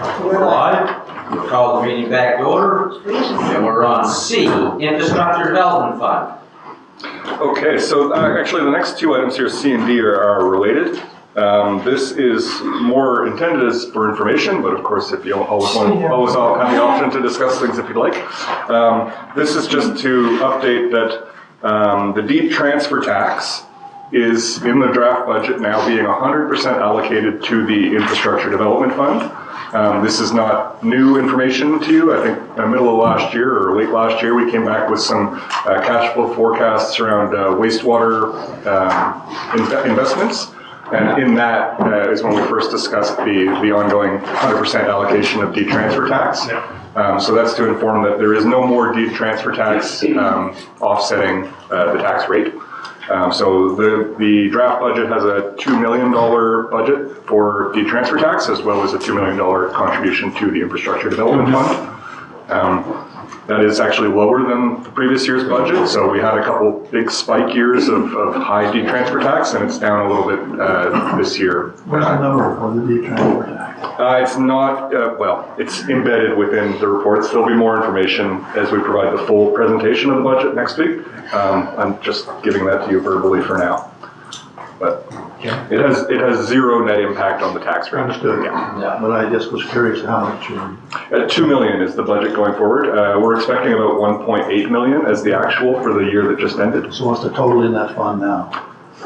Live. We'll call the meeting back to order. And we're on C, Infrastructure Development Fund. Okay, so actually the next two items here, C and D, are related. This is more intended as for information, but of course, if you always have the option to discuss things if you'd like. This is just to update that the deep transfer tax is in the draft budget now being 100% allocated to the Infrastructure Development Fund. This is not new information to you. I think in the middle of last year or late last year, we came back with some cash flow forecasts around wastewater investments. And in that is when we first discussed the ongoing 100% allocation of deep transfer tax. So that's to inform that there is no more deep transfer tax offsetting the tax rate. So the draft budget has a $2 million budget for deep transfer tax, as well as a $2 million contribution to the Infrastructure Development Fund. That is actually lower than the previous year's budget, so we had a couple big spike years of high deep transfer tax, and it's down a little bit this year. Where's the number for the deep transfer tax? It's not, well, it's embedded within the reports. There'll be more information as we provide the full presentation of the budget next week. I'm just giving that to you verbally for now. But it has zero net impact on the tax rate. Understood. Yeah. But I just was curious how much. $2 million is the budget going forward. We're expecting about $1.8 million as the actual for the year that just ended. So what's the total in that fund now?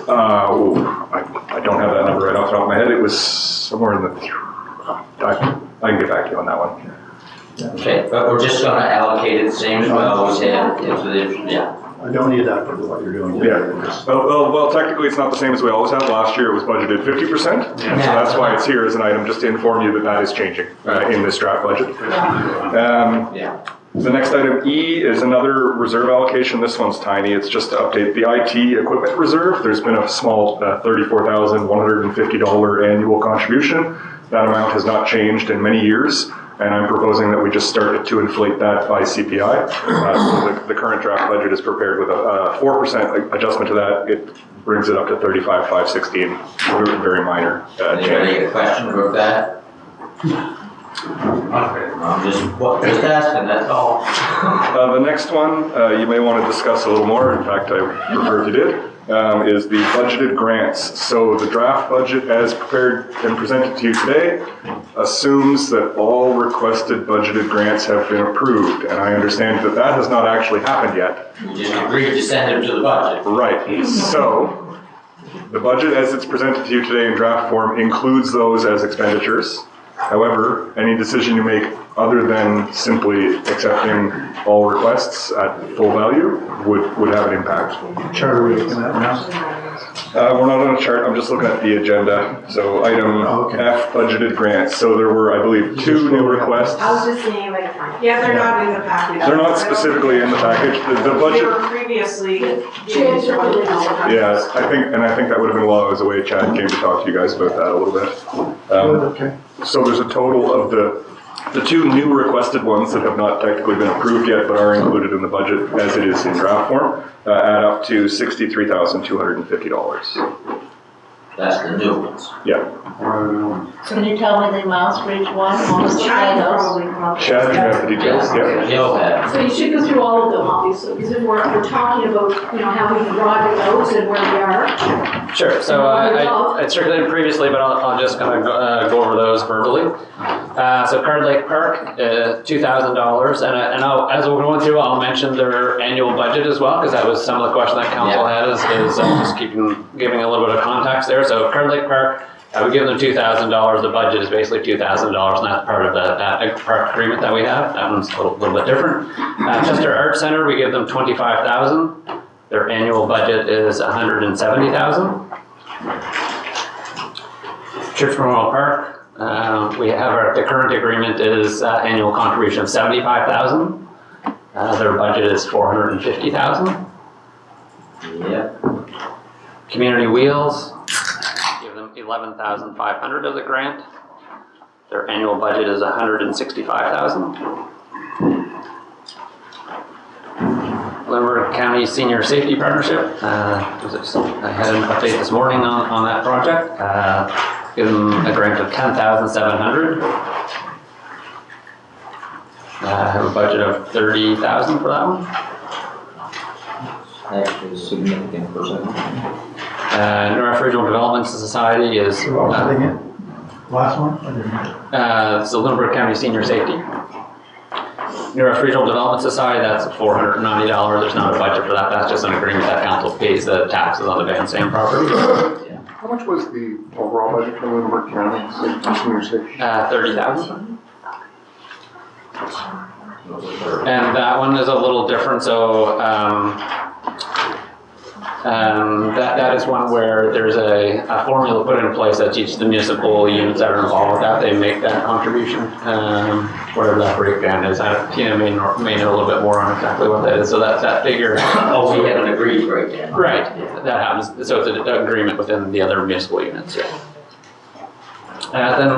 I don't have that number right off the top of my head. It was somewhere in the. I can get back to you on that one. Okay, but we're just gonna allocate it the same as we always have into the, yeah. I don't need that for what you're doing. Yeah. Well, technically it's not the same as we always have. Last year it was budgeted 50%. So that's why it's here as an item, just to inform you that that is changing in this draft budget. The next item, E, is another reserve allocation. This one's tiny. It's just to update the IT equipment reserve. There's been a small $34,150 annual contribution. That amount has not changed in many years, and I'm proposing that we just start to inflate that by CPI. So the current draft budget is prepared with a 4% adjustment to that. It brings it up to 35,516. Very minor Anybody change. have a question about that? I'm just asking, that's all. The next one you may want to discuss a little more. In fact, I prefer if you did. Is the budgeted grants. So the draft budget as prepared and presented to you today assumes that all requested budgeted grants have been approved. And I understand that that has not actually happened yet. You just agreed to send them to the budget. Right. So the budget as it's presented to you today in draft form includes those as expenditures. However, any decision you make other than simply accepting all requests at full value would have an impact. Chart are we looking at now? We're not on a chart, I'm just looking at the agenda. So item F, budgeted grants. So there were, I believe, 2 new requests. I was just seeing if I could find. Yeah, they're not in the package. They're not specifically in the package. The They budget. were previously. Yeah, I think that would have been while I was away. Chad came to talk to you guys about that a little bit. Okay. So there's a total of the 2 new requested ones that have not technically been approved yet, but are included in the budget as it is in draft form, add up to $63,250. That's the new ones. Yeah. So can you tell me the amounts for each one? How much Chad are those? probably come up. Chad, you have the details? Yeah. You'll have. So you should go through all of them, obviously, because if we're talking about, how we can broaden those and where we are. Sure. So I circulated previously, but I'll just kind of go over those verbally. So Card Lake Park, $2,000, and as we're going through, I'll mention their annual budget as well, because that was some of the question that council had is just giving a little bit of context there. So Card Lake Park, we give them $2,000. The budget is basically $2,000, and that's part of that park agreement that we have. That one's a little bit different. Chester Art Center, we give them $25,000. Their annual budget is $170,000. Church Memorial Park, we have the current agreement is annual contribution of $75,000. Their budget is $450,000. Yeah. Community Wheels, give them $11,500 as a grant. Their annual budget is $165,000. Limerick County Senior Safety Partnership. I had an update this morning on that project. Give them a grant of $10,700. I have a budget of 30,000 for that one. Actually, a significant percentage. North Regional Development Society is, What was it again? Last one? I didn't hear. it's the Lunenburg County Senior Safety. North Regional Development Society, that's $490. There's not a budget for that. That's just an agreement that council pays the taxes on the Van Sam property. How much was the overall budget for Lunenburg County senior safety? 30,000. And that one is a little different, so that is one where there's a formula put in place that each of the municipal units that are involved with that, they make that contribution, whatever that breakdown is. Tina may know a little bit more on exactly what that is, so that's that figure. Oh, we have an agreed breakdown. Right, that happens, so it's an agreement within the other municipal units, yeah. Then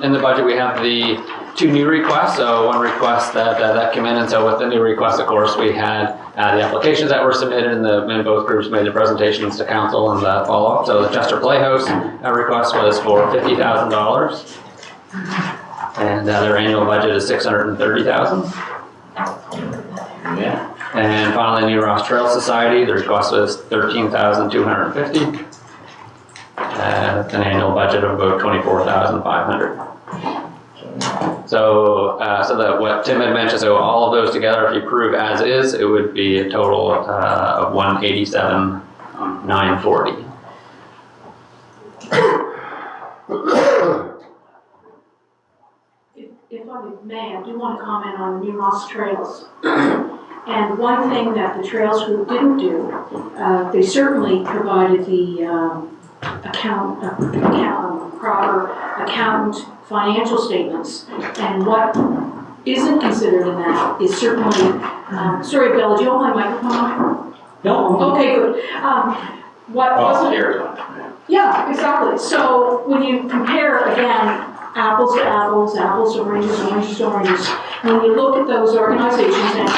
in the budget, we have the 2 new requests. So one request that came in, and so with the new request, of course, we had the applications that were submitted, and both groups made the presentations to council and the follow-up. So the Chester Playhouse request was for $50,000, and their annual budget is $630,000. Yeah. And finally, New Ross Trail Society, the request was $13,250. An annual budget of about $24,500. So that what Tim had mentioned, so all of those together, if you approve as is, it would be a total of $187,940. If I may, I do want to comment on New Moss Trails. And one thing that the Trails Group didn't do, they certainly provided the proper accountant financial statements. And what isn't considered in that is certainly, sorry, Bill, do you want my microphone? No. Okay, good. What wasn't, yeah, exactly. So when you compare, again, apples to apples, apples to oranges, oranges to oranges, when you look at those organizations, and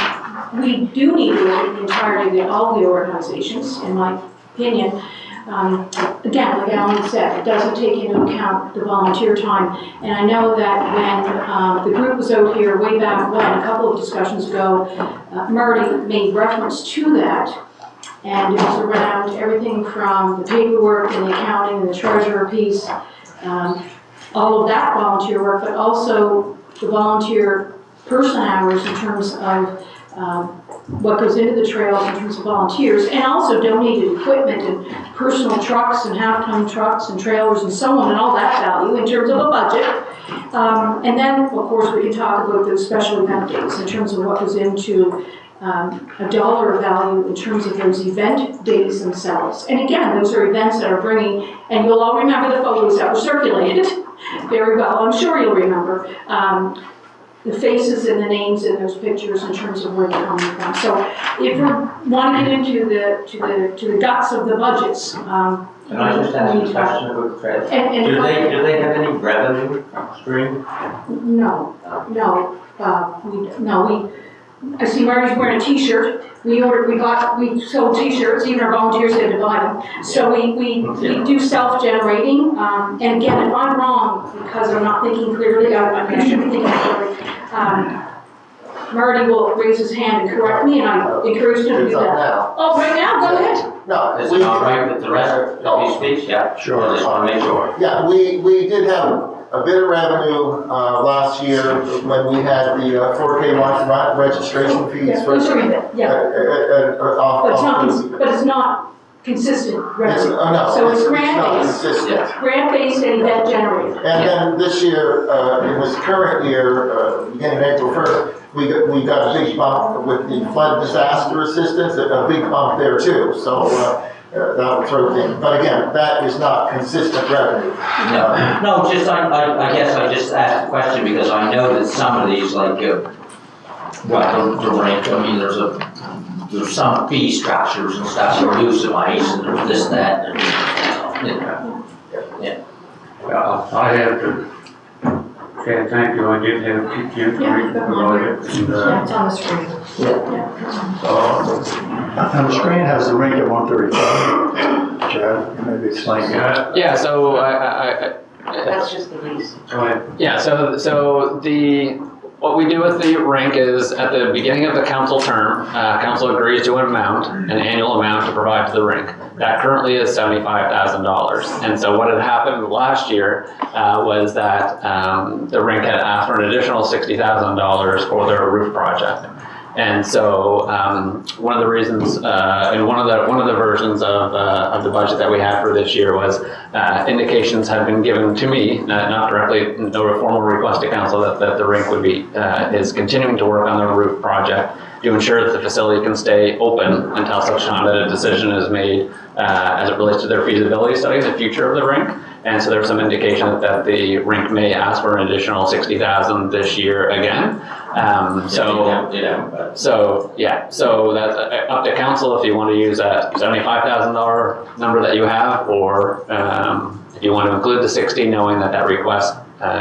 we do need to look at the entirety of all the organizations, in my opinion. Again, like Alan said, it doesn't take into account the volunteer time. And I know that when the group was out here way back when, a couple of discussions ago, Marty made reference to that. And it was around everything from the paperwork and the accounting and the treasurer piece, all of that volunteer work, but also the volunteer person hours in terms of what goes into the trails in terms of volunteers, and also donated equipment and personal trucks and half-ton trucks and trailers and so on, and all that value in terms of a budget. And then, of course, we can talk about those special event days in terms of what goes into a dollar value in terms of those event days themselves. And again, those are events that are bringing, and you'll all remember the photos that were circulated very well, I'm sure you'll remember. The faces and the names in those pictures in terms of where they're coming from. So if we want to get into the guts of the budgets, Can I just ask a question about credit? Do they have any revenue stream? No. I see Marty's wearing a T-shirt. We sold T-shirts, even our volunteers had to buy them. So we do self-generating. And again, if I'm wrong, because I'm not thinking clearly, I should be thinking clearly, Marty will raise his hand and correct me, and I encourage him to do that. Oh, right now, go ahead. No. Is it all right with the rest of these speech? Yeah. Sure. I just want to make sure. Yeah, we did have a bit of revenue last year when we had the 4K launch registration fees for. But it's not consistent revenue. No, So it's not grant-based. consistent. Grant-based and event generated. And then this year, in this current year, beginning April 1st, we got a big bump with the flood disaster assistance, a big bump there too. So that'll throw things. But again, that is not consistent revenue. No, just I guess I just asked the question because I know that some of these, like, the rank, I mean, there's some fee structures and stuff, and use of ice, and there's this, that, and, you know. Yeah. Well, I have to say thank you, I did have the information about it. Yeah, it's on the screen. And the screen has the rink at 135. Chad, maybe explain that. Yeah, so That's just the lease. Go ahead. yeah, so the what we do with the rink is at the beginning of the council term, council agrees to an annual amount to provide to the rink. That currently is $75,000. And so what had happened last year was that the rink had asked for an additional $60,000 for their roof project. And so one of the reasons, and one of the versions of the budget that we had for this year was indications had been given to me, not directly, no formal request to council, that the rink would be is continuing to work on the roof project to ensure that the facility can stay open until such time that a decision is made as it relates to their feasibility study, the future of the rink. And so there's some indication that the rink may ask for an additional $60,000 this year again. So that's up to council if you want to use that $75,000 number that you have, or if you want to include the 60, knowing that request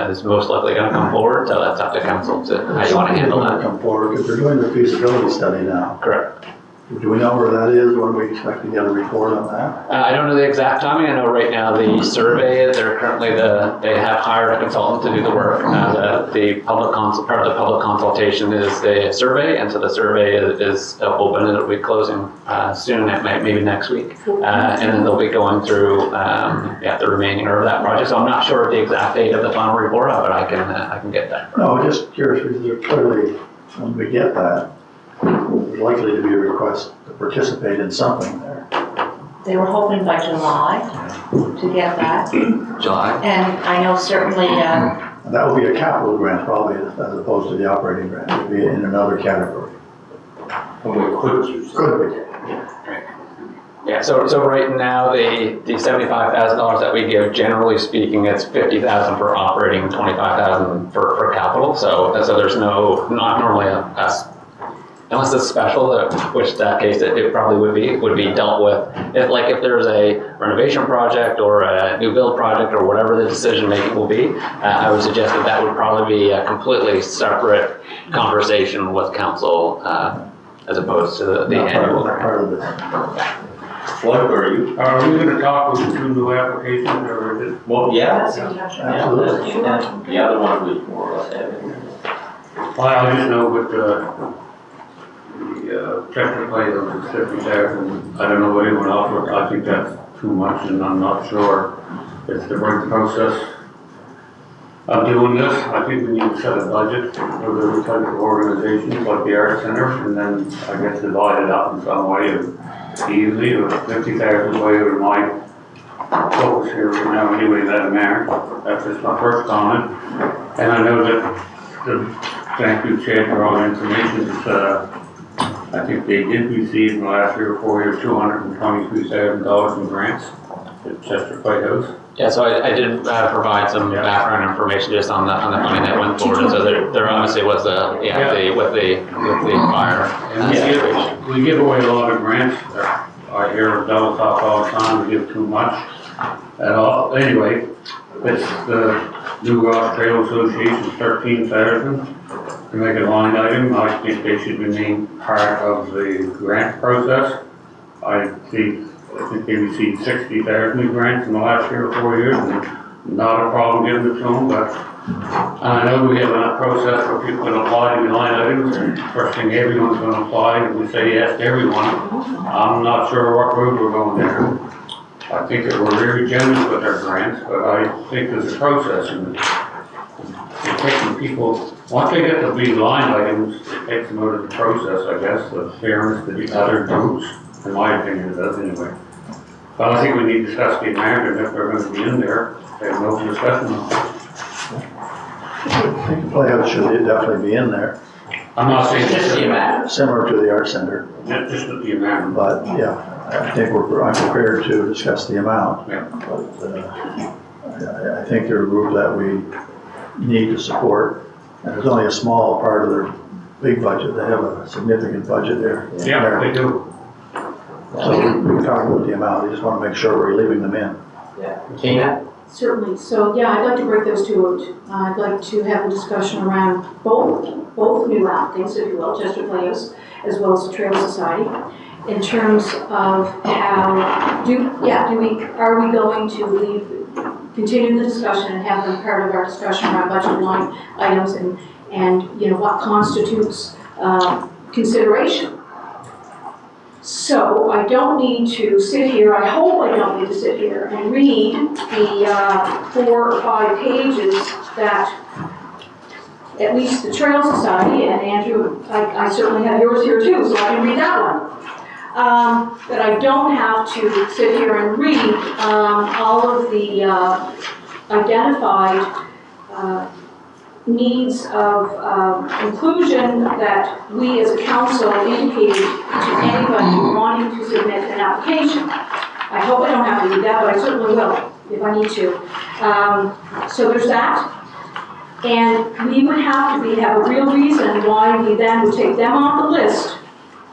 is most likely going to come forward. So that's up to council to how you want to handle that. Come forward, because they're doing the feasibility study now. Correct. Do we know where that is? When we expect to get a report on that? I don't know the exact timing. I know right now the survey, they have hired a consultant to do the work. The part of the public consultation is the survey, and so the survey is open and it'll be closing soon, maybe next week. And then they'll be going through the remaining of that project. So I'm not sure of the exact date of the final report, but I can get that. No, just curious, because clearly, when we get that, there's likely to be a request to participate in something there. They were hoping by July to get that. July? And I know certainly, And that would be a capital grant probably, as opposed to the operating grant. It would be in another category. And we could use it. Could be. Yeah, so right now, the $75,000 that we give, generally speaking, it's $50,000 for operating, $25,000 for capital. So there's not normally unless it's special, which that case it probably would be dealt with. If there's a renovation project or a new build project or whatever the decision making will be, I would suggest that would probably be a completely separate conversation with council as opposed to the annual grant. Part of this. What are you? Are we gonna talk with the two new applications, or is it? Well, yeah. Absolutely. The other one was more or less heavy. Well, I just know with the tractor play of 50,000, I don't know what anyone else would, I think that's too much, and I'm not sure it's the right process of doing this. I think we need to set a budget for those type of organizations like the Art Center, and then I guess divide it up in some way, easily, or 50,000 way over my focus here for now anyway, that amount. That's just my first comment. And I know that thank you, Chad, for all the information. I think they did receive in the last 3 or 4 years $223,000 in grants at Chester Playhouse. Yeah, so I did provide some background information just on the funding that went forward. So there obviously was with the fire. And we give away a lot of grants. I hear double talk all the time. We give too much at all. Anyway, it's the New Rock Trail Association, 13,000 to make a line item. I think they should be named part of the grant process. I think they received 60,000 in grants in the last 3 or 4 years, and not a problem giving it to them, but I know we have a process where people can apply to the line items, and first thing everyone's gonna apply, and we say yes to everyone. I'm not sure what road we're going down. I think that we're very generous with our grants, but I think there's a process, and it's taking people, once they get to be line items, it takes them out of the process, I guess, the fairness to the other groups, in my opinion, it does anyway. But I think we need to discuss the amount, and if they're going to be in there, there's no discussion on it. I think the Playhouse should definitely be in there, I'm not saying Just the amount. similar to the Art Center. just the amount. But yeah, I think I'm prepared to discuss the amount. Yeah. But I think they're a group that we need to support. And there's only a small part of their big budget. They have a significant budget there. Yeah, they do. So we can talk about the amount. I just want to make sure we're leaving them in. Yeah. Tina? Certainly. So, yeah, I'd like to break those two out. I'd like to have a discussion around both new outings, if you will, Chester Playhouse, as well as the Trail Society, in terms of how, are we going to continue the discussion and have them part of our discussion around budget line items and, you know, what constitutes consideration. So I don't need to sit here, I hope I don't need to sit here and read the 4 or 5 pages that at least the Trail Society, and Andrew, I certainly have yours here too, so I can read that one. That I don't have to sit here and read all of the identified needs of inclusion that we as a council indicated to anybody wanting to submit an application. I hope I don't have to read that, but I certainly will if I need to. So there's that. And we would have to have a real reason why we then would take them off the list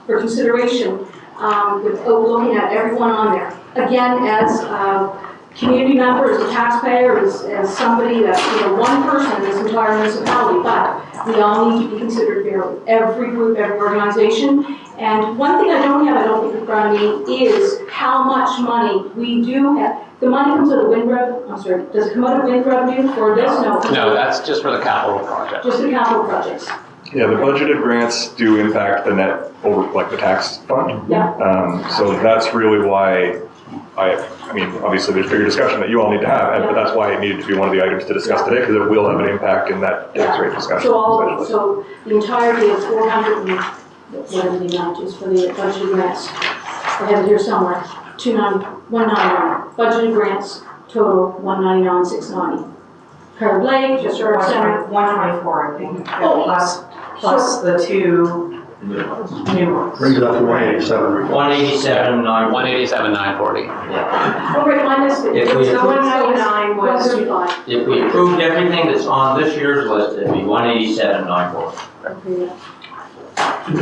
for consideration without looking at everyone on there. Again, as a community member, as a taxpayer, as somebody that, you know, one person in this entire municipality, but we all need to be considered fairly. Every group, every organization. And one thing I don't think in front of me is how much money we do have. The money comes out of wind revenue, I'm sorry, does it come out of wind revenue for this? No. No, that's just for the capital project. Just the capital projects. Yeah, the budgeted grants do impact the net over, like the tax fund. Yeah. So that's really why I mean, obviously there's bigger discussion that you all need to have, but that's why it needed to be one of the items to discuss today, because it will have an impact in that tax rate discussion. So the entirety of 400 and whatever the amount is for the budgeted grants, I have it here somewhere, 199. Budgeted grants total 199,690. Carter Blake, just our center. 124, I think, Oh. plus the 2 new ones. Brings it up to 187. 187,940. 187,940. Yeah. Oh, right, mine is, If we- it's the 199 was 135. If we approved everything that's on this year's list, it'd be 187,940. We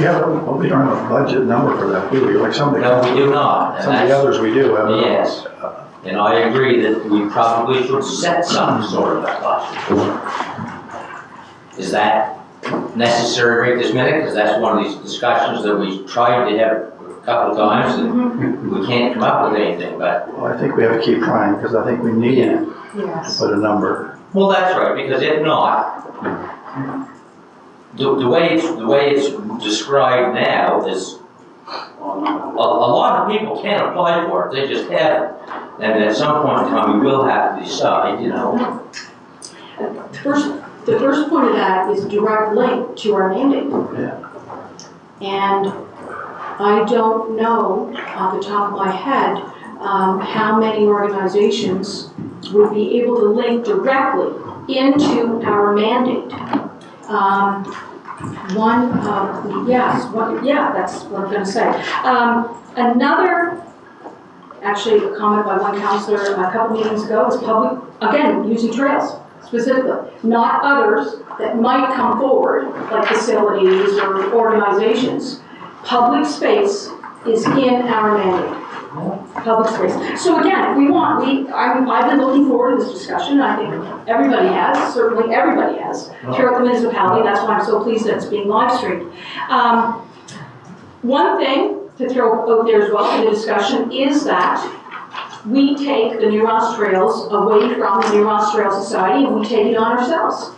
don't have a budget number for that, do we? Like some of No, we the, do not. And some of the that's- others we do have. Yes, and I agree that we probably should set some sort of a cost. Is that necessary right this minute? Because that's one of these discussions that we tried to have a couple of times and we can't come up with anything, but. Well, I think we have to keep trying, because I think we need to Yes. put a number. Well, that's right, because if not, the way it's described now is, a lot of people can't apply for it, they just haven't. And at some point in time, we will have to decide, you know. The first point of that is a direct link to our mandate. Yeah. And I don't know off the top of my head how many organizations would be able to link directly into our mandate. That's what I'm going to say. Another, actually, a comment by one counselor a couple meetings ago is public, again, using trails specifically, not others that might come forward, like facilities or organizations. Public space is in our mandate. Public space. So again, I've been looking forward to this discussion. I think everybody has, certainly everybody has, throughout the municipality. That's why I'm so pleased that it's being live streamed. One thing to throw out there as well for the discussion is that we take the New Ross Trails away from the New Ross Trail Society and we take it on ourselves.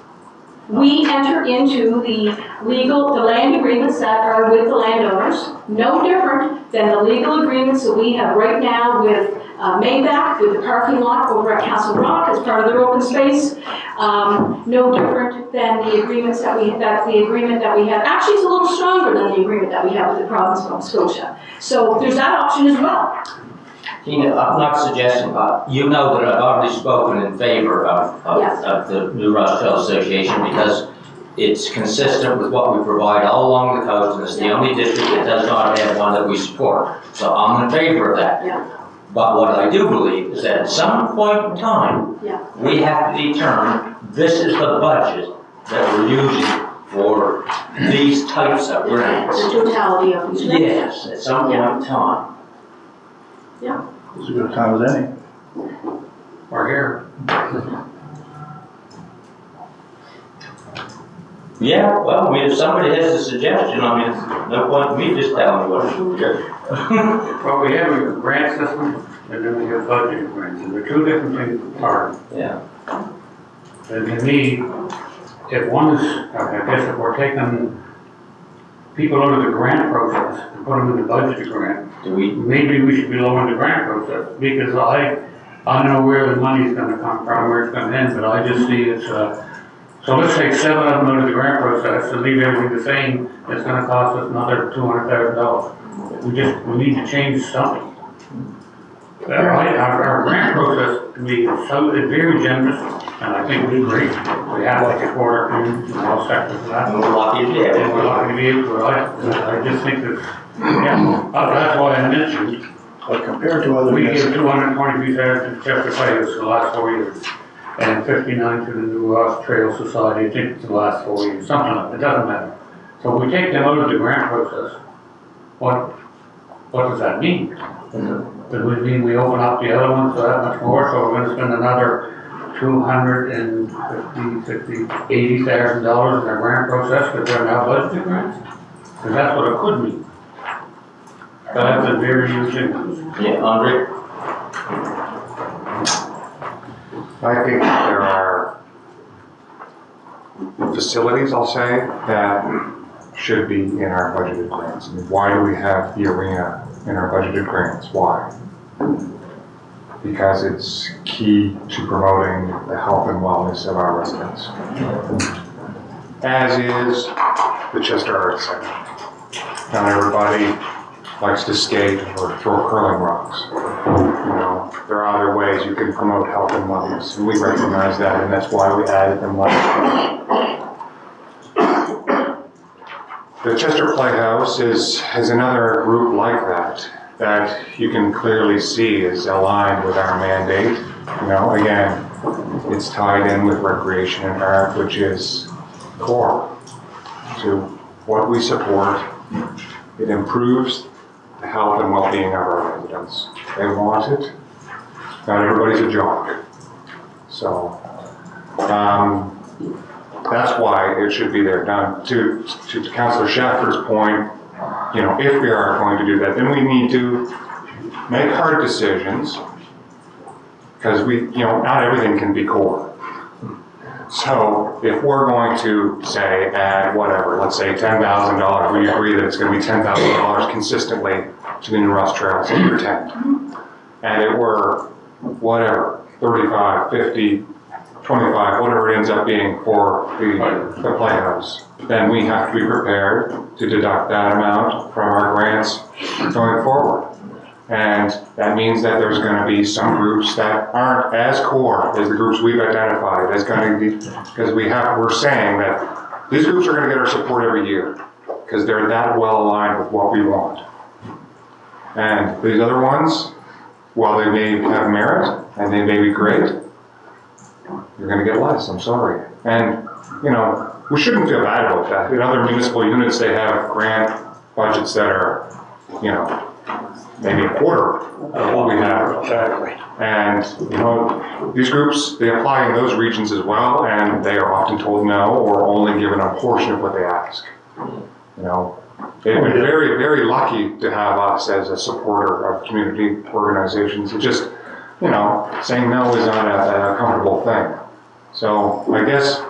We enter into the land agreements that are with the landowners, no different than the legal agreements that we have right now with Maybach, with the parking lot over at Castle Rock as part of their open space. No different than the agreements the agreement that we have. Actually, it's a little stronger than the agreement that we have with the province of Nova Scotia. So there's that option as well. Tina, I'm not suggesting, you know that I've already spoken in favor of the New Ross Trail Association because it's consistent with what we provide all along the coast, and it's the only district that does not have one that we support. So I'm in favor of that. Yeah. But what I do believe is that at some point in time, we have to determine this is the budget that we're using for these types of grants. The totality of these. Yes, at some point in time. It's as good a time as any. We're here. Yeah, well, I mean, if somebody has a suggestion, I mean, it's no point in me just telling you what to do. Well, we have a grant system and then we have budget grants, and they're two different things apart. Yeah. And to me, if one is, I guess if we're taking people out of the grant process and put them in the budget grant, maybe we should be lowering the grant process, because I know where the money's gonna come from, where it's gonna end, but I just see it's, so let's take 7 of them out of the grant process and leave everything the same, it's gonna cost us another $200,000. We need to change something. Our grant process can be so very generous, and I think we're great. We have like a quarter in all sectors of that. And we're lucky to be able And we're lucky to be able to, I just think that, yeah, that's why I mentioned, But compared to other we gave municipal, 223,000 to Chester Players for the last 4 years, and 59 to the New Ross Trail Society, I think it's the last 4 years, something like that, it doesn't matter. So if we take them out of the grant process, what does that mean? Does it mean we open up the other ones for that much more, so we're gonna spend another $80,000 in our grant process, because they're now budgeted grants? Because that's what it could mean. But that's a very huge increase. Yeah, Andre? I think there are facilities, I'll say, that should be in our budgeted grants. I mean, why do we have the arena in our budgeted grants? Why? Because it's key to promoting the health and wellness of our residents. As is the Chester Arts Center. Not everybody likes to skate or throw curling rocks. You know, there are other ways you can promote health and wellness, and we recognize that, and that's why we added them last year. The Chester Playhouse is another group like that you can clearly see is aligned with our mandate. You know, again, it's tied in with recreation and art, which is core to what we support. It improves the health and well-being of our residents. They want it. Not everybody's a jock. So, that's why it should be there. Now, to Councillor Shafford's point, you know, if we are going to do that, then we need to make hard decisions, because not everything can be core. So if we're going to say add whatever, let's say $10,000, we agree that it's going to be $10,000 consistently to the New Ross Trail, say pretend, and it were whatever, 35, 50, 25, whatever it ends up being for the playhouse, then we have to be prepared to deduct that amount from our grants going forward. And that means that there's going to be some groups that aren't as core as the groups we've identified as going to be, because we're saying that these groups are going to get our support every year because they're that well aligned with what we want. And these other ones, while they may have merit and they may be great, you're going to get less, I'm sorry. And, you know, we shouldn't feel bad about that. In other municipal units, they have grant budgets that are, you know, maybe a quarter of what we have. exactly. And, you know, these groups, they apply in those regions as well, and they are often told no, or only given a portion of what they ask. You know, they've been very, very lucky to have us as a supporter of community organizations. It just, you know, saying no is not a comfortable thing. So I guess,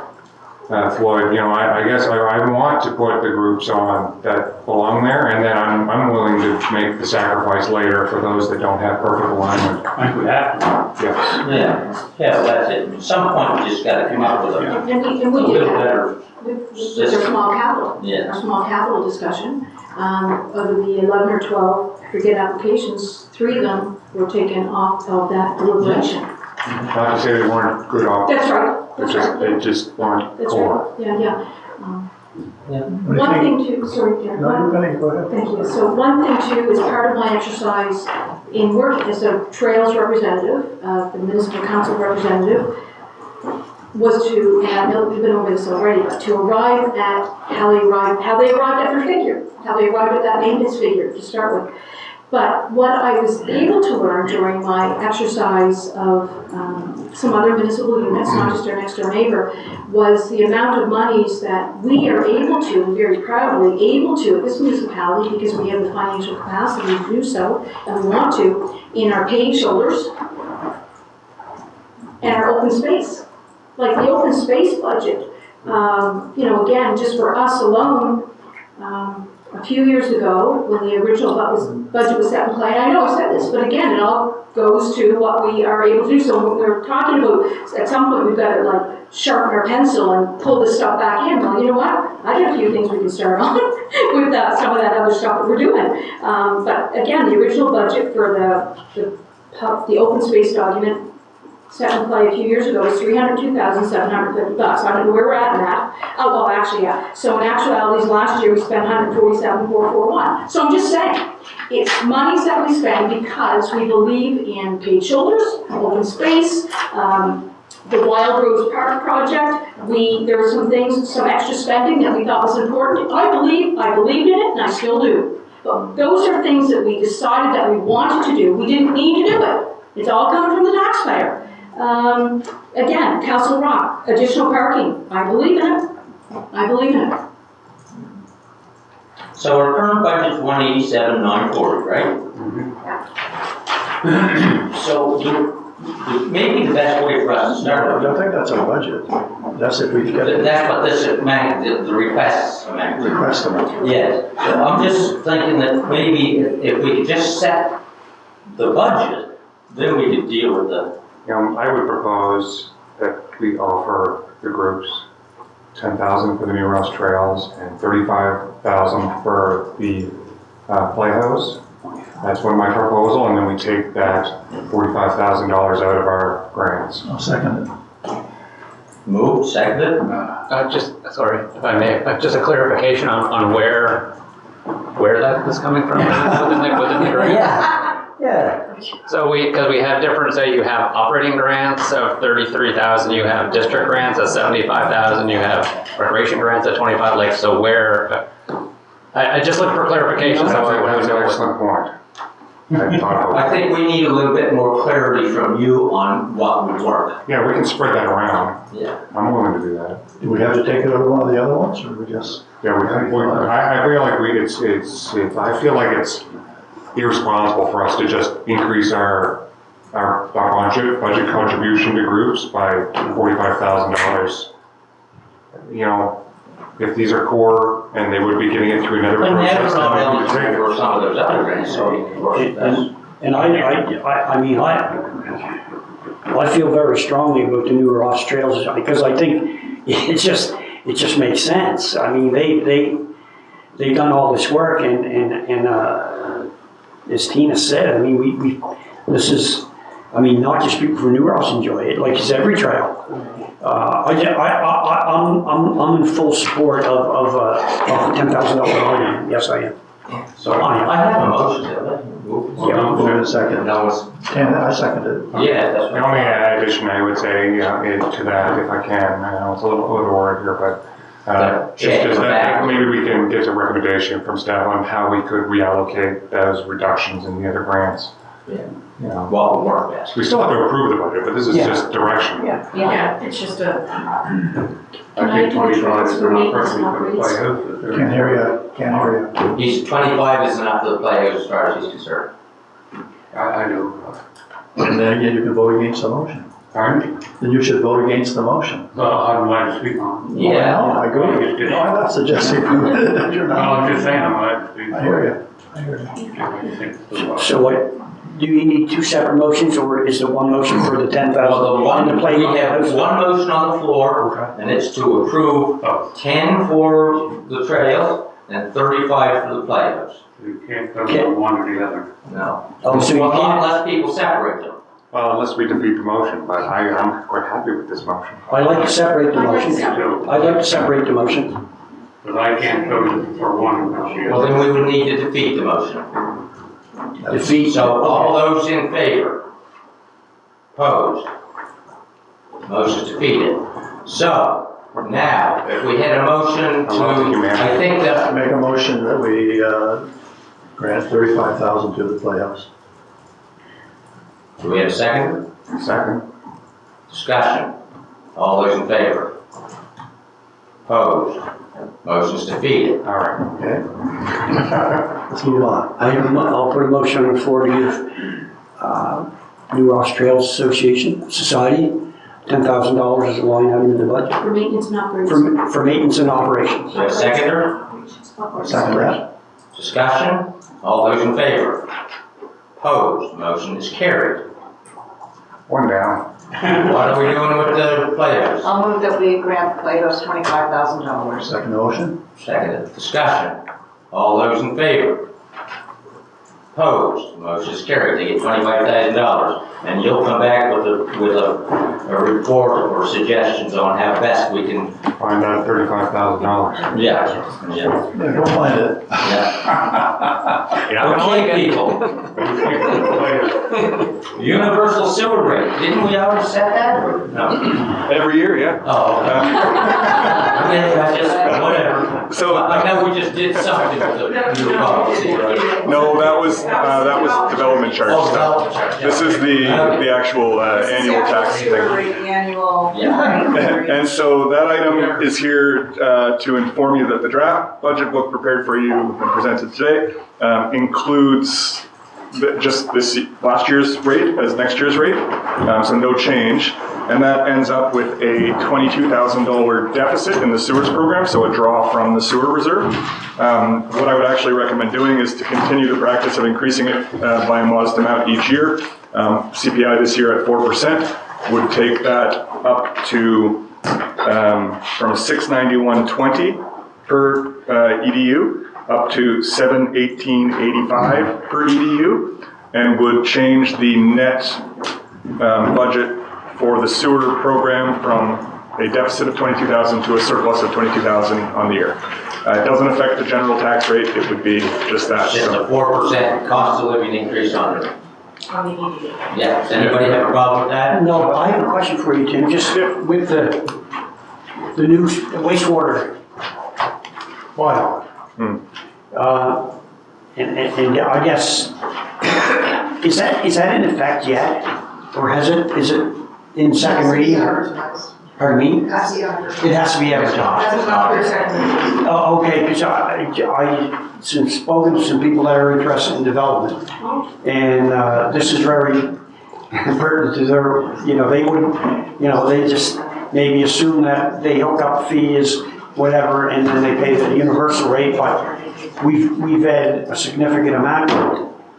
Floyd, you know, I guess I want to put the groups on that belong there, and then I'm willing to make the sacrifice later for those that don't have perfect alignment. I think we have to. Yes. Yeah, that's it. At some point, we just gotta come up with a And we did little that better. with our small capital. Yeah. Our small capital discussion. Of the 11 or 12 forget applications, 3 of them were taken off of that deliberation. Not to say they weren't good options. That's right, that's right. They just weren't That's core. right, yeah. Yeah. One thing too, sorry, Karen. No, you're fine, go ahead. Thank you. So one thing too, is part of my exercise in working as a trails representative, the municipal council representative, was to, and I know we've been over this already, but to arrive at how they arrived at their figure, how they arrived at that maintenance figure to start with. But what I was able to learn during my exercise of some other municipal units, not just our next door neighbor, was the amount of monies that we are able to, and very proudly able to, at this municipality, because we have the financial capacity to do so, and we want to, in our paved shoulders and our open space. Like the open space budget You know, again, just for us alone, a few years ago, when the original budget was set in play, and I know I said this, but again, it all goes to what we are able to do. So when we're talking about, at some point, we've got to like sharpen our pencil and pull this stuff back in. Well, you know what? I got a few things we can start on with some of that other stuff that we're doing. But again, the original budget for the open space document set in play a few years ago was $302,750. I don't know where we're at in that. Oh, well, actually, yeah. So in actualities, last year we spent $147,441. So I'm just saying, it's monies that we spend because we believe in paid shoulders, open space, the Wild Rose Park project. There were some things, some extra spending that we thought was important. I believed in it, and I still do. But those are things that we decided that we wanted to do. We didn't need to do it. It's all coming from the taxpayer. Again, Castle Rock, additional parking. I believe in it. I believe in it. So our current budget's 187,940, right? So maybe the best way for us to I start. don't think that's our budget. That's if we get That's what this amount, the request amount. request amount. Yes, so I'm just thinking that maybe if we could just set the budget, then we could deal with the. I would propose that we offer the groups 10,000 for the New Ross Trails and 35,000 for the Playhouse. That's one of my proposal, and then we take that $45,000 out of our grants. I'll second it. Moved, seconded. Sorry, if I may, just a clarification on where that is coming from within the grant. Yeah. So because we have different, say you have operating grants of 33,000, you have district grants at 75,000, you have recreation grants at 25, like, so where, I just look for clarification. That's so I would an know what- excellent point. I thought I of it. think we need a little bit more clarity from you on what would work. Yeah, we can spread that around. Yeah. I'm willing to do that. Do we have to take it out of one of the other ones, or we just? Yeah, I feel like I feel like it's irresponsible for us to just increase our budget contribution to groups by $45,000. You know, if these are core and they would be getting it through another But process, never not then we would take eligible it. for some of those other grants, so of course that's. And I mean, I feel very strongly about the New Ross Trails because I think it just makes sense. I mean, they've done all this work and as Tina said, I mean, this is, I mean, not just people from New Ross enjoy it, like it's every trail. I'm in full support of the $10,000 line. Yes, I am. So I have a motion to Move in a second. No, it's, I second it. yeah, that's The right. only addition I would say to that, if I can, I know it's a little word here, but Check it's just that back. maybe we can get a recommendation from staff on how we could reallocate those reductions in the other grants. Yeah. You know, What would work best? we still have to approve the budget, but this is Yeah. just direction. Yeah, it's just a, I think 25 is For enough maintenance and for the upgrades. Playhouse. Can't hear you. He's 25 is enough to play as far as he's concerned. I know. And then again, you can vote against the motion. Pardon? Then you should vote against the motion. Well, I'd like to speak on it. Yeah. No, I agree. No, I'm not suggesting that you're No, not. I'm just saying, I'd like to speak. I hear you. So what, do you need two separate motions or is the one motion for the 10,000? Well, the one, and the we have playhouse? one motion on the floor, and it's to approve 10 for the trails and 35 for the playhouse. You can't go on one or the other. No. Oh, so you Well, can't- unless people separate them. Well, unless we defeat the motion, but I'm quite happy with this motion. I'd like to separate the I'd like to motion. separate. I'd like to separate the motion. But I can't go for one or the Well, other. then we would need to defeat the motion. Defeat. So all those in favor? Opposed? Motion's defeated. So, now, if we had a motion I love the to, humanity. I think that, Make a motion that we grant 35,000 to the Playhouse. do we have a second? Second. Discussion. All those in favor? Opposed? Motion's defeated. All right. Okay? Let's move on. I'll put a motion on the floor to give New Ross Trails Society $10,000 as a line item in the budget For maintenance and operations. for maintenance and operations. Is there a seconder? Second that. Discussion? All those in favor? Opposed? Motion is carried. One down. What are we doing with the players? I'll move that we grant Play-Doh's $25,000. Second motion. Seconded. Discussion? All those in favor? Opposed? Motion is carried. They get $25,000. And you'll come back with a report or suggestions on how best we can, Find that $35,000. yeah. Yeah, go find it. Okay, people. Universal sewer rate, didn't we already set that? Or no? Every year, yeah. Oh, okay. Okay, I just, whatever. So- I know we just did something with the new policy, right? No, that was development charge Oh, stuff. development charge, yeah. This is the actual annual tax thing. Annual. Yeah. And so that item is here to inform you that the draft budget book prepared for you and presented today includes just this last year's rate as next year's rate, so no change. And that ends up with a $22,000 deficit in the sewers program, so a draw from the sewer reserve. What I would actually recommend doing is to continue the practice of increasing it by a modest amount each year. CPI this year at 4% would take that up to from $691.20 per EDU up to $718.85 per EDU, and would change the net budget for the sewer program from a deficit of $22,000 to a surplus of $22,000 on the year. It doesn't affect the general tax rate, it would be just that. Just So- a 4% cost of living increase on it. On the EDU. Yeah, does anybody have a problem with that? No, but I have a question for you, Tim, just with the new wastewater. Wow. And I guess, is that in effect yet? Or is it in second reading? Pardon me? That's the other. It has to be advertised. That's another second. Oh, okay, because I spoken to some people that are interested in development. And this is very pertinent to their, they would, they just maybe assume that they hook up fee is whatever, and then they pay the universal rate, but we've had a significant amount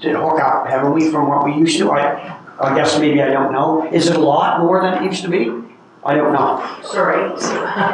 to hook up, haven't we, from what we used to? I guess maybe I don't know. Is it a lot more than it used to be? I don't know. Sorry.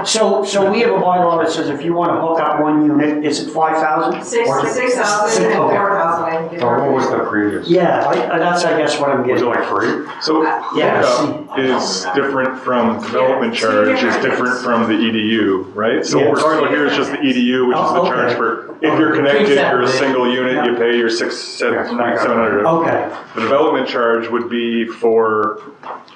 So we have a bylaw that says if you want to hook up one unit, is it 5,000? 6,000 and 4,000. So what was the previous? Yeah, that's, I guess, what I'm Was it getting. like free? So Yeah. hookup is different from development charge, is different from the EDU, right? So what we're talking about here is just the EDU, which is the charge for, if you're connected, you're a single unit, you pay your $700. Okay, The development charge would be for,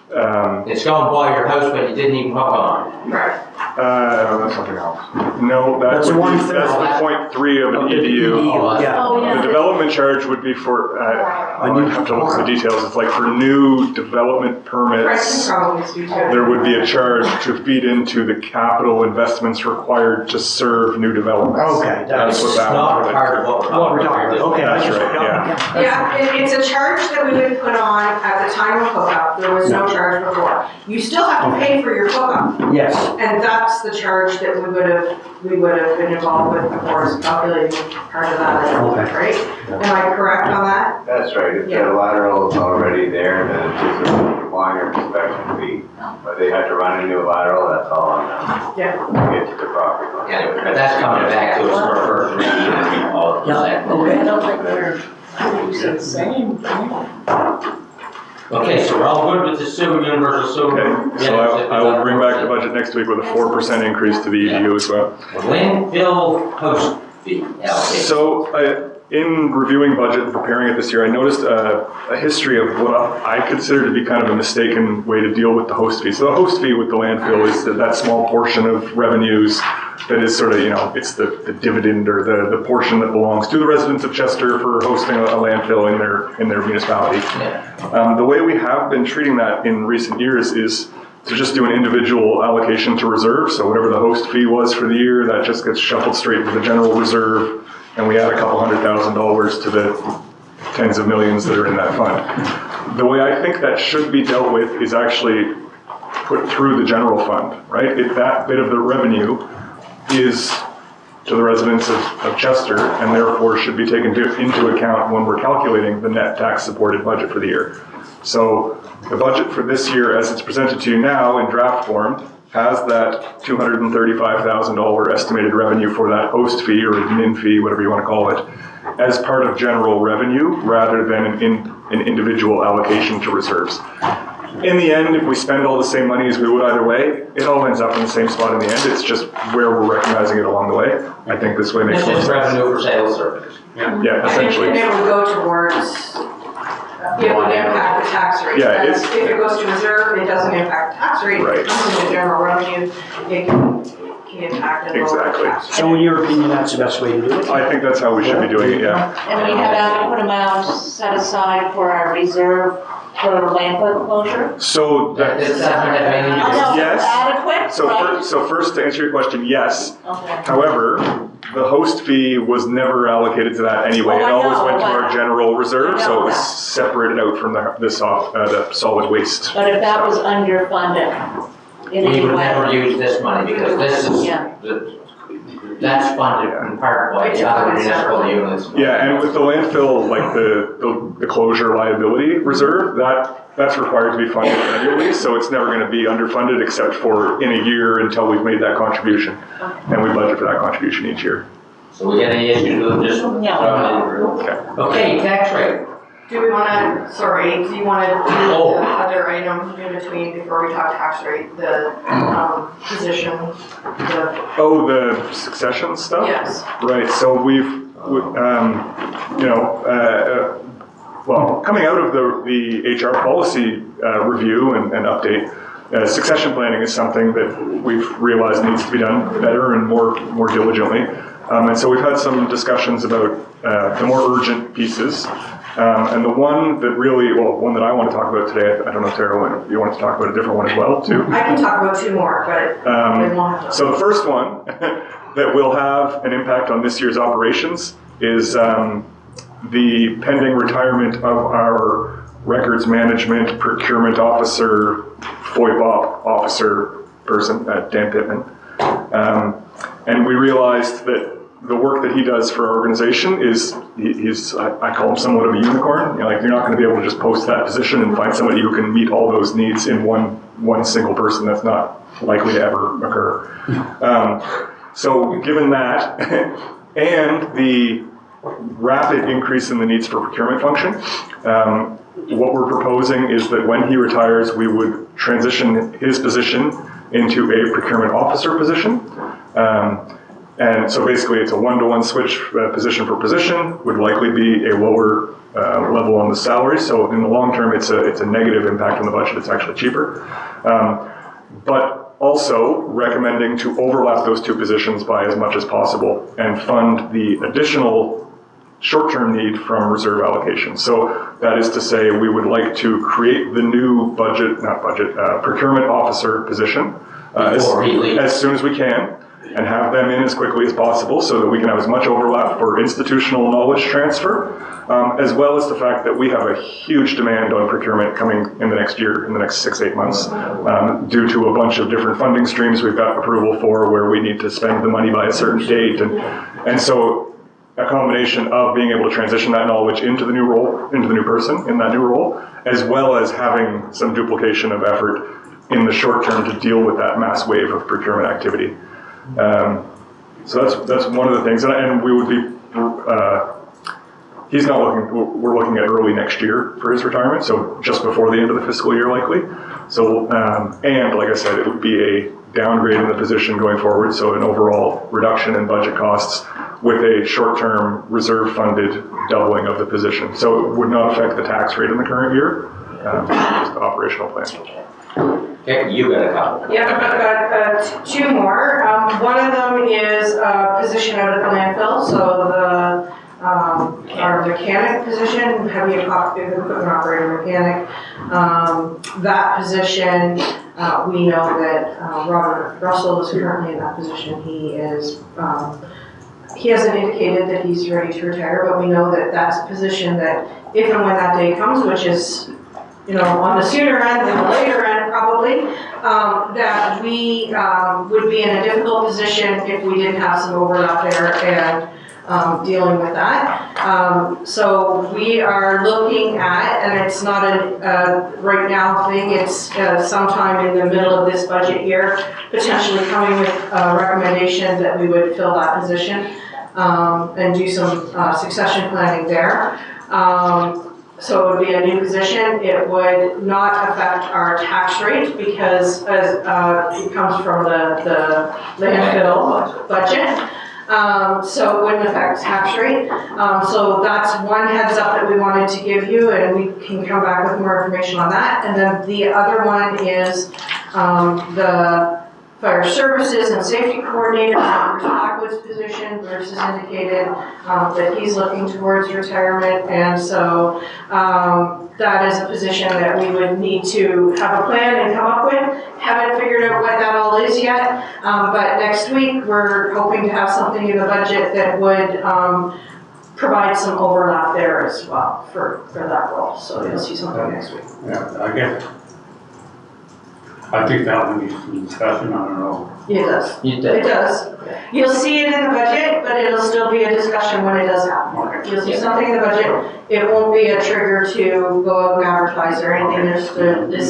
It's going by your house, but you didn't even hook on. Right. That's something else. no, That's that's the one the .3 of an the EDU. yeah. Oh, yeah. The development charge would be for, I would have to look at the details, it's like for new development Pricing permits, problems do too. there would be a charge to feed into the capital investments required to serve new developments. Okay, That's what It's that not would part of what we're talking about. Okay, That's I just, right, yeah. Yeah, it's a charge that we would put on at the time of hookup. There was no charge before. You still have to pay for your hookup, yes, and that's the charge that we would have been involved with, of course, calculating part of that, right? Am I correct on that? That's right, if the Yeah. lateral is already there, then it's just a minor inspection fee. But they had to run a new lateral, that's all on them, Yeah. to get to the property line. Anyway, but that's coming back to us for first reading, and we all yeah, that. okay. I don't think they're the same. Okay, so we're all good with the sewer, universal sewer? Okay, so I will bring back the budget next week with a 4% increase to the EDU as well. Landfill host fee allocation. So, in reviewing budget and preparing it this year, I noticed a history of what I consider to be kind of a mistaken way to deal with the host fee. So the host fee with the landfill is that small portion of revenues that is sort of, it's the dividend or the portion that belongs to the residents of Chester for hosting a landfill in their municipality. Yeah. The way we have been treating that in recent years is to just do an individual allocation to reserve. So whatever the host fee was for the year, that just gets shuffled straight into the general reserve, and we add a couple $100,000 to the tens of millions that are in that fund. The way I think that should be dealt with is actually put through the general fund, right? That bit of the revenue is to the residents of Chester, and therefore should be taken into account when we're calculating the net tax supported budget for the year. So the budget for this year, as it's presented to you now in draft form, has that $235,000 estimated revenue for that host fee or admin fee, whatever you want to call it, as part of general revenue rather than an individual allocation to reserves. In the end, if we spend all the same money as we would either way, it all ends up in the same spot in the end. It's just where we're recognizing it along the way. I think this way makes It's more just sense. revenue for sales services. Yeah, essentially. And it would go towards, it would impact the tax rate. Yeah, Because if it goes to reserve, it doesn't impact the tax rate. Right. If it comes into general revenue, it can impact and lower the Exactly. tax rate. So in your opinion, that's the best way to do it? I think that's how we should be doing it, yeah. And we have adequate amounts set aside for our reserve for landfill closure? So that, Does that have anything to do with? Yes. Adequate, so right? first to answer your question, yes. Okay. However, the host fee was never allocated to that anyway. Oh, It I always know, went to but- our general reserve, I so know it was that. separated out from the solid waste. But if that was underfunded in We any would never way? use this money because this is, Yeah. that's funded in part by the other municipal units. Yeah, and with the landfill, like the closure liability reserve, that's required to be funded annually, so it's never gonna be underfunded except for in a year until we've made that contribution. And we budget for that contribution each year. So we get any issues with just? No. Okay. Okay, tax rate. Do we wanna, sorry, do you wanna do Oh. the other item in between before we talk tax rate, the, position, the, Oh, the succession stuff? yes. Right, so well, coming out of the HR policy review and update, succession planning is something that we've realized needs to be done better and more diligently. And so we've had some discussions about the more urgent pieces. And the one that one that I want to talk about today, I don't know, Tara, you want to talk about a different one as well, too? I can talk about two more, but we won't have to. So the first one that will have an impact on this year's operations is the pending retirement of our records management procurement officer, FOIPOP officer person, Dan Pittman. And we realized that the work that he does for our organization is, I call him somewhat of a unicorn. You're not going to be able to just post that position and find somebody who can meet all those needs in one single person. That's not likely to ever occur. So given that, and the rapid increase in the needs for procurement function, what we're proposing is that when he retires, we would transition his position into a procurement officer position. And so basically it's a one-to-one switch, position for position, would likely be a lower level on the salary. So in the long term, it's a negative impact on the budget. It's actually cheaper. But also recommending to overlap those two positions by as much as possible and fund the additional short-term need from reserve allocation. So that is to say, we would like to create the new procurement officer position as soon as we can, and have them in as quickly as possible so that we can have as much overlap for institutional knowledge transfer, as well as the fact that we have a huge demand on procurement coming in the next year, in the next 6-8 months, due to a bunch of different funding streams we've got approval for where we need to spend the money by a certain date. And so a combination of being able to transition that knowledge into the new role, into the new person in that new role, as well as having some duplication of effort in the short term to deal with that mass wave of procurement activity. So that's one of the things, and we would be, we're looking at early next year for his retirement, so just before the end of the fiscal year likely. So, and like I said, it would be a downgrade in the position going forward, so an overall reduction in budget costs with a short-term reserve-funded doubling of the position. So it would not affect the tax rate in the current year, just the operational plan. Okay, you got a couple. Yeah, I've got two more. One of them is a position out at the landfill, so our mechanic position, heavy equipment operator mechanic. That position, we know that Robert Russell is currently in that position. He hasn't indicated that he's ready to retire, but we know that that's a position that if and when that day comes, which is, on the sooner end than the later end probably, that we would be in a difficult position if we didn't have some overlap there and dealing with that. So we are looking at, and it's not a right now thing, it's sometime in the middle of this budget year, potentially coming with a recommendation that we would fill that position and do some succession planning there. So it would be a new position. It would not affect our tax rate because it comes from the landfill budget. So it wouldn't affect tax rate. So that's one heads up that we wanted to give you, and we can come back with more information on that. And then the other one is the fire services and safety coordinator, Bruce Blackwood's position. Bruce has indicated that he's looking towards retirement, and so that is a position that we would need to have a plan and come up with. Haven't figured out what that all is yet, but next week we're hoping to have something in the budget that would provide some overlap there as well for that role. So you'll see something next week. Yeah, I guess. I think that would be some discussion, I don't know. It does. You It does. You'll see it in the budget, but it'll still be a discussion when it does happen. You'll see something in the budget. It won't be a trigger to go out and advertise or anything. There's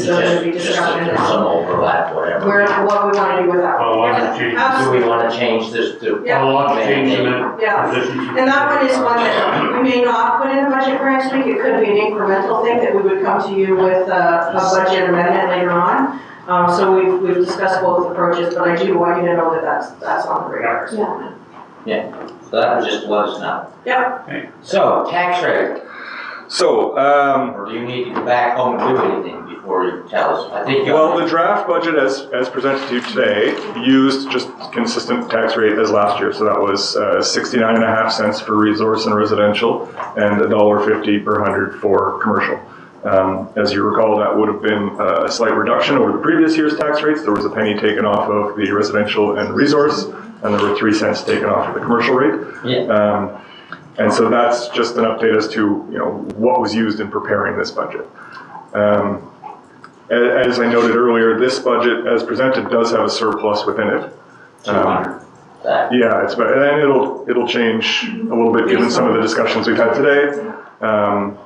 still going to be discussion. Just some overlap, whatever. What we want to do with that. Well, why don't you- Do we want to change this to? Yeah. A lot of change in Yeah. that position. And that one is one that we may not put in the budget for next week. It could be an incremental thing that we would come to you with a budget amendment later on. So we've discussed both approaches, but I do want you to know that that's on the radar. Yeah. So that was just let us know. Yep. So, tax rate, So, or do you need to go back home and do anything before you tell us? I think you. well, the draft budget as presented to you today used just consistent tax rate as last year. So that was 69.5 cents for resource and residential and $1.50 per hundred for commercial. As you recall, that would have been a slight reduction over the previous year's tax rates. There was a penny taken off of the residential and resource, and there were 3 cents taken off of the commercial rate. Yeah. And so that's just an update as to what was used in preparing this budget. As I noted earlier, this budget, as presented, does have a surplus within it. 200. Yeah, and it'll change a little bit given some of the discussions we've had today. And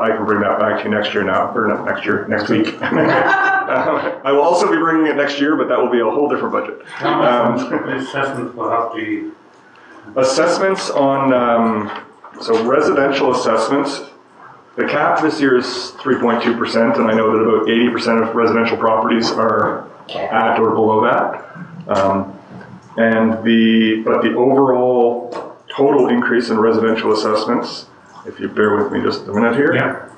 I can bring that back to you next year now, or not next year, next week. I will also be bringing it next year, but that will be a whole different budget. The assessments will have to, Assessments on, so residential assessments, the cap this year is 3.2%, and I know that about 80% of residential properties are at or below that. But the overall total increase in residential assessments, if you bear with me just a minute here. yeah.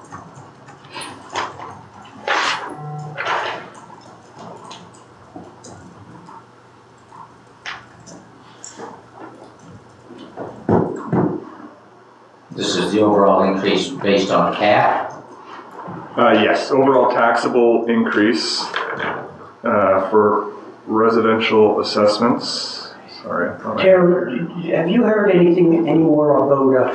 This is the overall increase based on cap? Yes, overall taxable increase for residential assessments. Sorry. I thought I- Tara, have you heard anything anymore about,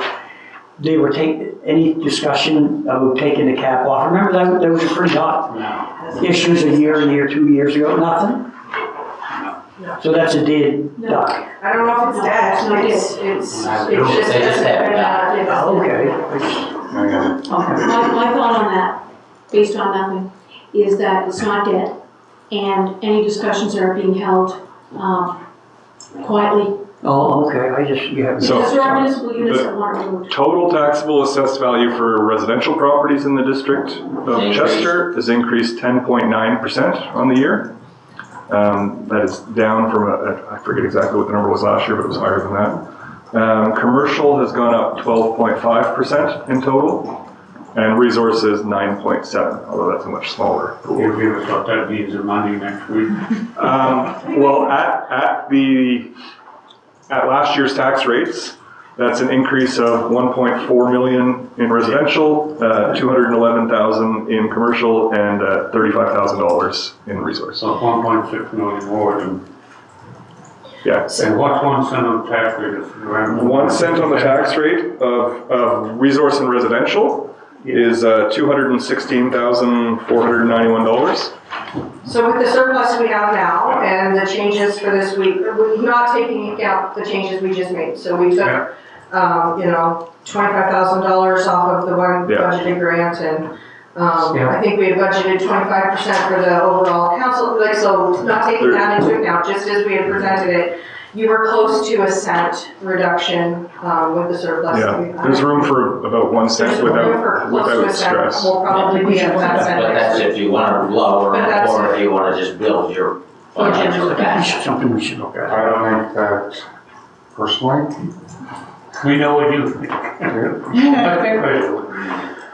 they were any discussion about taking the cap off? Remember that was a pretty hot issues a year, 2 years ago, nothing? So that's a dead duck. I don't know if it's dead. It's just They just have it back. Okay. My thought on that, based on nothing, is that it's not dead, and any discussions are being held quietly. Oh, okay, you have. So- Because there are municipal units that want removed. Total taxable assessed value for residential properties in the district of Chester has increased 10.9% on the year. That is down from I forget exactly what the number was last year, but it was higher than that. Commercial has gone up 12.5% in total, and resources 9.7, although that's a much smaller pool. You'll give us what that means in money next week. Well, at last year's tax rates, that's an increase of 1.4 million in residential, 211,000 in commercial, and $35,000 in resource. So 1.6 million more than, Yeah. and what's 1 cent on the tax rate? 1 cent on the tax rate of resource and residential is $216,491. So with the surplus we have now and the changes for this week, we're not taking into account the changes we just made. So we took, $25,000 off of the one Yeah. budgeted grant and, I think we had budgeted 25% for the overall council, like, so not taking that into account, just as we had presented it, you were close to a cent reduction, with the surplus that we Yeah, had. there's room for about 1 cent There's room for close to a without cent. stress. We'll probably be at that cent. But that's if you wanna lower But that's or if- if you wanna just build your financial capacity. Something we should look at. I don't think that, personally, We know what you think. I think I do.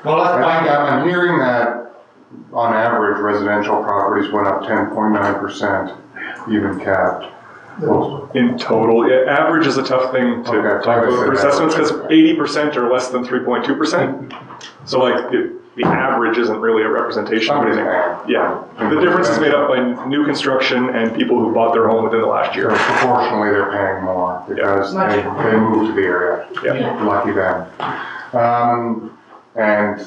well, I'm hearing that on average, residential properties went up 10.9%, even capped. In total, yeah, average is a tough thing to Okay, talk about so for that's- assessments because 80% are less than 3.2%. So like the average isn't really a representation of anything. Yeah, the difference is made up by new construction and people who bought their home within the last So year. proportionally, they're paying more because they moved to the area. Yeah. Lucky them. And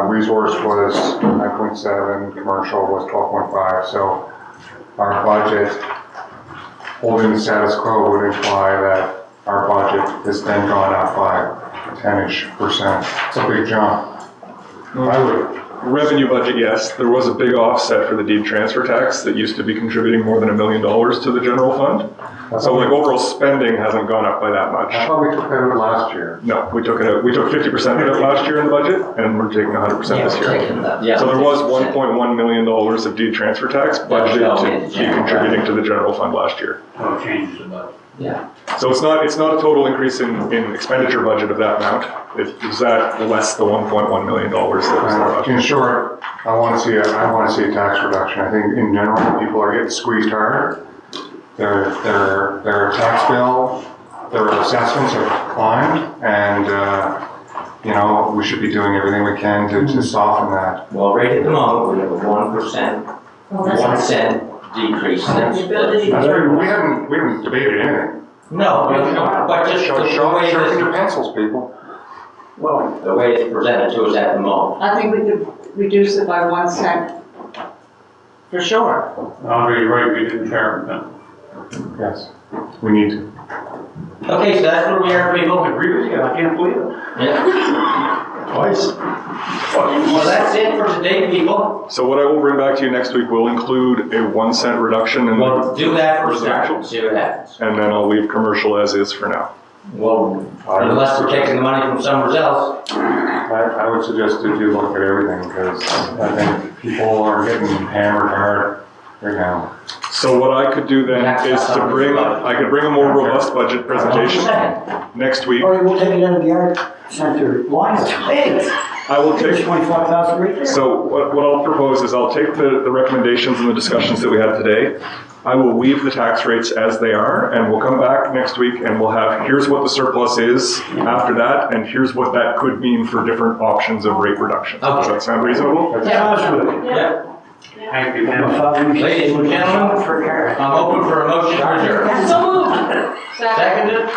resource was 9.7, commercial was 12.5, so our budget, holding the status quo would imply that our budget has then gone up by 10-ish%. It's a big jump. I would, Revenue budget, yes, there was a big offset for the deed transfer tax that used to be contributing more than $1 million to the general fund. So like overall spending hasn't gone up by that much. I thought we took that out last year. No, we took it out, we took 50% of it last year in the budget and we're taking 100% this year. So there was $1.1 million of deed transfer tax budgeted to be contributing to the general fund last year. No changes in that. Yeah. So it's not a total increase in expenditure budget of that amount. It was that less the $1.1 million that was there. In short, I want to see a tax reduction. I think in general, people are getting squeezed hard. Their tax bill, their assessments have climbed, and we should be doing everything we can to soften that. Well, right at the moment, we have a 1%, 1 cent decrease. We haven't debated anything. No, but just the way Sharpen your this, pencils, people. Well, the way it's presented to us at the moment. I think we could reduce it by 1 cent, for sure. Andre, you're right, we didn't sharpen them. Yes, we need to. Okay, so that's where we are, people. I agree with you, I can't believe it. Yeah. Twice. Well, that's it for today, people. So what I will bring back to you next week will include a 1 cent reduction in Well, do that for a start, residential. see what happens. And then I'll leave commercial as is for now. Well, unless we're taking the money from somewhere else. I would suggest that you look at everything, because I think people are getting hammered hard right now. So what I could do then is I could bring a more robust budget presentation next week. Or we'll take it out of the art center line. I will There's take, 25,000 right there. so what I'll propose is I'll take the recommendations and the discussions that we had today. I will leave the tax rates as they are, and we'll come back next week and we'll have, here's what the surplus is after that, and here's what that could mean for different options of rate reduction. Does that sound reasonable? Yeah, that's good. Yeah. Thank you, Ken. Ladies and gentlemen, I'm open for a motion to adjourn. So moved. Seconded?